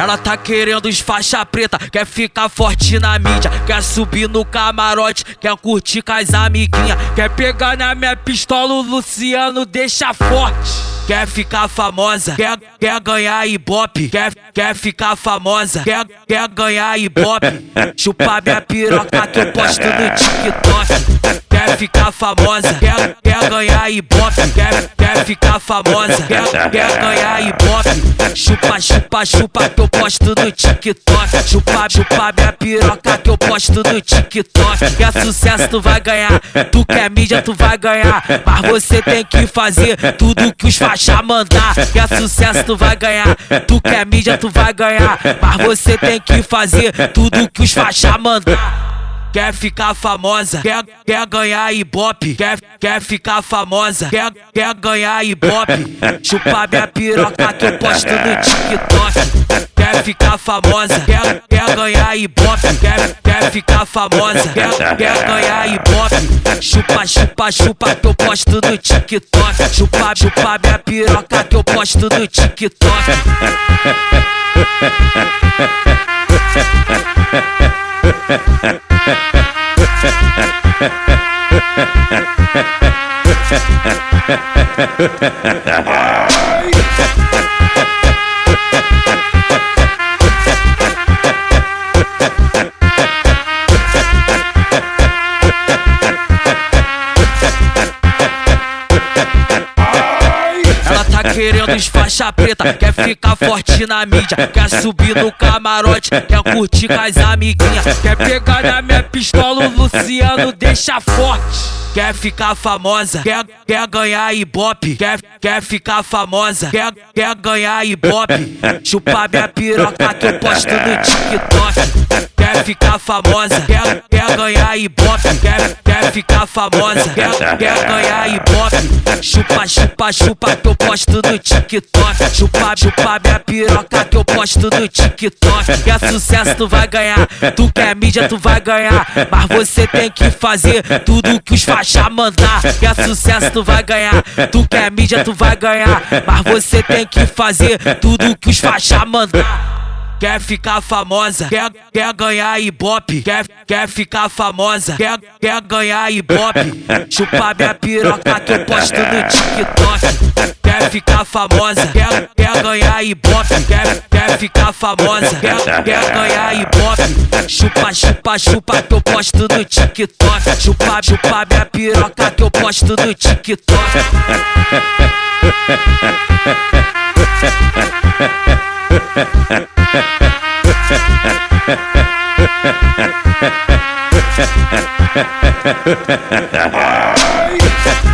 Ela tá querendo os faixa preta, quer ficar forte na mídia, quer subir no camarote, quer curtir com as amiguinhas, quer pegar na minha pistola, o Luciano deixa forte. Quer ficar famosa, quer ganhar ibope, quer ficar famosa, quer ganhar ibope. Chupar minha piroca que eu posto no TikTok. Quer ficar famosa, quer ganhar ibope, quer ficar famosa, quer ganhar ibope. Chupa que eu posto no TikTok. Chupa minha piroca que eu posto no TikTok. Quer sucesso tu vai ganhar, tu quer mídia tu vai ganhar, mas você tem que fazer tudo que os faixa mandar. Quer sucesso tu vai ganhar, tu quer mídia tu vai ganhar, mas você tem que fazer tudo que os faixa mandar. Quer ficar famosa, quer ganhar ibope, quer ficar famosa, quer ganhar ibope. Chupar minha piroca que eu posto no TikTok. Quer ficar famosa, quer ganhar ibope, quer ficar famosa, quer ganhar ibope. Chupa que eu posto no TikTok. Chupa minha piroca que eu posto no TikTok. Ela tá querendo os faixa preta, quer ficar forte na mídia, quer subir no camarote, quer curtir com as amiguinhas, quer pegar na minha pistola, o Luciano deixa forte. Quer ficar famosa, quer ganhar ibope, quer ficar famosa, quer ganhar ibope. Chupar minha piroca que eu posto no TikTok. Quer ficar famosa, quer ganhar ibope, quer ficar famosa, quer ganhar ibope. Chupa que eu posto no TikTok. Chupa minha piroca que eu posto no TikTok. Quer sucesso tu vai ganhar, tu quer mídia tu vai ganhar, mas você tem que fazer tudo que os faixa mandar. Quer sucesso tu vai ganhar, tu quer mídia tu vai ganhar, mas você tem que fazer tudo que os faixa mandar. Quer ficar famosa, quer ganhar ibope, quer ficar famosa, quer ganhar ibope. Chupar minha piroca que eu posto no TikTok. Quer ficar famosa, quer ganhar ibope, quer ficar famosa, quer ganhar ibope. Chupa que eu posto no TikTok. Chupa minha piroca que eu posto no TikTok. Ai!